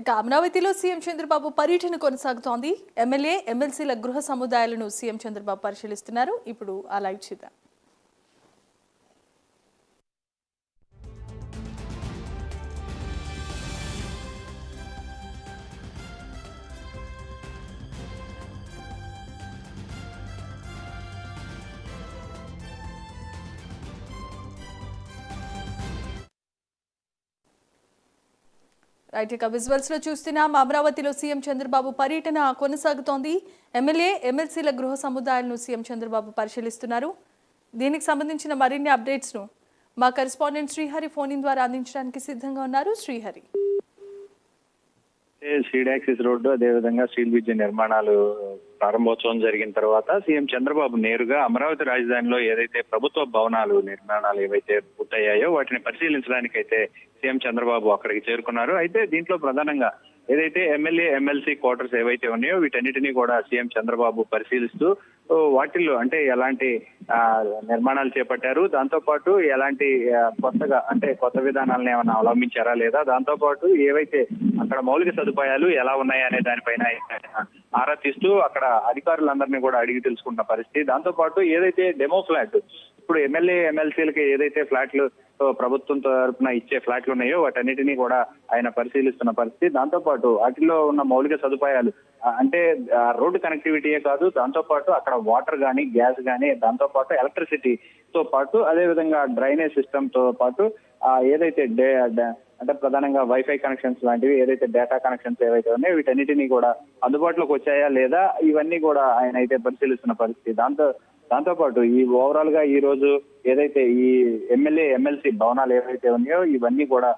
ఇక అమరావతిలో సీఎం చంద్రబాబు పర్యటన కొనసాగుతోంది. ఎమ్మెల్యే, ఎమ్మెల్సీల గృహ సముదాయాలను సీఎం చంద్రబాబు పరిశీలిస్తున్నారు. ఇప్పుడు ఆ లైవ్ చూద్దాం. రైట్, ఇక విజువల్స్ లో చూస్తున్నాం. అమరావతిలో సీఎం చంద్రబాబు పర్యటన కొనసాగుతోంది. ఎమ్మెల్యే, ఎమ్మెల్సీల గృహ సముదాయాలను సీఎం చంద్రబాబు పరిశీలిస్తున్నారు. దీనికి సంబంధించిన మరిన్ని అప్డేట్స్ ను మా కరెస్పాండెంట్ శ్రీహరి ఫోన్ ఇన్ ద్వారా అందించడానికి సిద్ధంగా ఉన్నారు. శ్రీహరి, సీడాక్సిస్ రోడ్డు అదేవిధంగా స్టీల్ బ్రిడ్జ్ నిర్మాణాలు ప్రారంభోత్సవం జరిగిన తర్వాత సీఎం చంద్రబాబు నేరుగా అమరావతి రాజధానిలో ఏదైతే ప్రభుత్వ భవనాలు నిర్మాణాలు ఏవైతే పూర్తయ్యాయో వాటిని పరిశీలించడానికి అయితే సీఎం చంద్రబాబు అక్కడికి చేరుకున్నారు. అయితే దీంట్లో ప్రధానంగా ఏదైతే ఎమ్మెల్యే, ఎమ్మెల్సీ క్వార్టర్స్ ఏవైతే ఉన్నాయో వీటన్నిటినీ కూడా సీఎం చంద్రబాబు పరిశీలిస్తూ వాటిల్లో అంటే ఎలాంటి నిర్మాణాలు చేపట్టారు, దాంతో పాటు ఎలాంటి కొత్తగా అంటే కొత్త విధానాలను ఏమైనా అవలంబించారా లేదా, దాంతో పాటు ఏవైతే అక్కడ మౌలిక సదుపాయాలు ఎలా ఉన్నాయి అనే దానిపైన ఆరా తీస్తూ అక్కడ అధికారులందరినీ కూడా అడిగి తెలుసుకున్న పరిస్థితి. దాంతో పాటు ఏదైతే డెమో ఫ్లాట్ ఇప్పుడు ఎమ్మెల్యే, ఎమ్మెల్సీలకి ఏదైతే ఫ్లాట్లు ప్రభుత్వం తరఫున ఇచ్చే ఫ్లాట్లు ఉన్నాయో వాటన్నిటినీ కూడా ఆయన పరిశీలిస్తున్న పరిస్థితి. దాంతో పాటు వాటిలో ఉన్న మౌలిక సదుపాయాలు అంటే రోడ్డు కనెక్టివిటీయే కాదు, దాంతో పాటు అక్కడ వాటర్ కానీ, గ్యాస్ కానీ, దాంతో పాటు ఎలక్ట్రిసిటీతో పాటు అదేవిధంగా డ్రైనేజ్ సిస్టమ్ తో పాటు ఏదైతే అంటే ప్రధానంగా వైఫై కనెక్షన్స్ లాంటివి ఏదైతే డేటా కనెక్షన్స్ ఏవైతే ఉన్నాయో వీటన్నిటినీ కూడా అందుబాటులోకి వచ్చాయా లేదా ఇవన్నీ కూడా ఆయన అయితే పరిశీలిస్తున్న పరిస్థితి. దాంతో పాటు ఈ ఓవరాల్ గా ఈ రోజు ఏదైతే ఈ ఎమ్మెల్యే, ఎమ్మెల్సీ భవనాలు ఏవైతే ఉన్నాయో ఇవన్నీ కూడా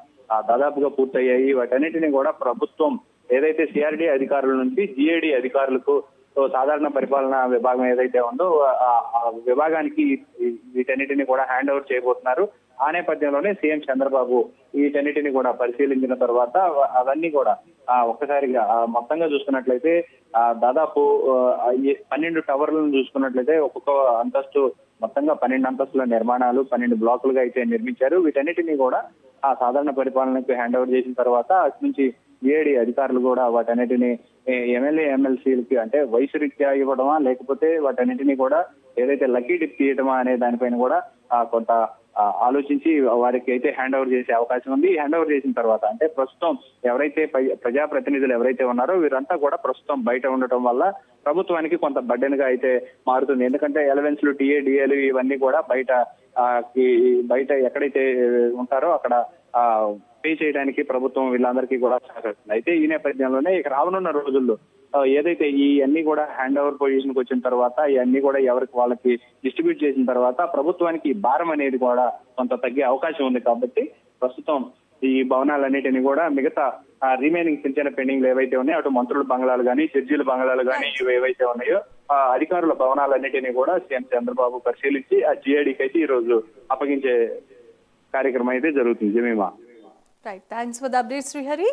దాదాపుగా పూర్తయ్యాయి. వాటన్నిటిని కూడా ప్రభుత్వం ఏదైతే సిఆర్డీ అధికారుల నుంచి జిఏడి అధికారులకు సాధారణ పరిపాలన విభాగం ఏదైతే ఉందో ఆ విభాగానికి వీటన్నిటిని కూడా హ్యాండ్ ఓవర్ చేయబోతున్నారు. ఆ నేపథ్యంలోనే సీఎం చంద్రబాబు వీటన్నిటిని కూడా పరిశీలించిన తర్వాత అవన్నీ కూడా ఒక్కసారిగా మొత్తంగా చూసుకున్నట్లయితే దాదాపు 12 టవర్లను చూసుకున్నట్లయితే ఒక్కొక్క అంతస్తు మొత్తంగా 12 అంతస్తుల నిర్మాణాలు 12 బ్లాకులుగా అయితే నిర్మించారు. వీటన్నిటినీ కూడా ఆ సాధారణ పరిపాలనకు హ్యాండ్ ఓవర్ చేసిన తర్వాత అటు నుంచి ఏడి అధికారులు కూడా వాటన్నిటిని ఎమ్మెల్యే, ఎమ్మెల్సీలకి అంటే వయసు రీత్యా ఇవ్వడమా లేకపోతే వాటన్నిటిని కూడా ఏదైతే లక్కీ డిప్ తీయటమా అనే దానిపైన కూడా కొంత ఆలోచించి వారికి అయితే హ్యాండ్ ఓవర్ చేసే అవకాశం ఉంది. హ్యాండ్ ఓవర్ చేసిన తర్వాత అంటే ప్రస్తుతం ఎవరైతే ప్రజాప్రతినిధులు ఎవరైతే ఉన్నారో వీరంతా కూడా ప్రస్తుతం బయట ఉండటం వల్ల ప్రభుత్వానికి కొంత బర్డెన్ గా అయితే మారుతుంది. ఎందుకంటే ఎలవెన్స్లు, డిఏలు ఇవన్నీ కూడా బయట ఎక్కడైతే ఉంటారో అక్కడ పే చేయడానికి ప్రభుత్వం వీళ్ళందరికీ కూడా సహకరిస్తుంది. అయితే ఈ నేపథ్యంలోనే ఇక రానున్న రోజుల్లో ఏదైతే ఈ అన్ని కూడా హ్యాండ్ ఓవర్ పొజిషన్ కి వచ్చిన తర్వాత ఇవన్నీ కూడా ఎవరికి వాళ్ళకి డిస్ట్రిబ్యూట్ చేసిన తర్వాత ప్రభుత్వానికి భారం అనేది కూడా కొంత తగ్గే అవకాశం ఉంది. కాబట్టి ప్రస్తుతం ఈ భవనాలన్నిటిని కూడా మిగతా రిమైనింగ్ చిన్న పెండింగ్లు ఏవైతే ఉన్నాయో అటు మంత్రుల బంగ్లాలు కానీ, జడ్జీల బంగ్లాలు కానీ ఇవి ఏవైతే ఉన్నాయో అధికారుల భవనాలన్నిటినీ కూడా సీఎం చంద్రబాబు పరిశీలించి ఆ జిఐడికి అయితే ఈ రోజు అప్పగించే కార్యక్రమం అయితే జరుగుతుంది. Jemimah, right, thanks for the update Srihari.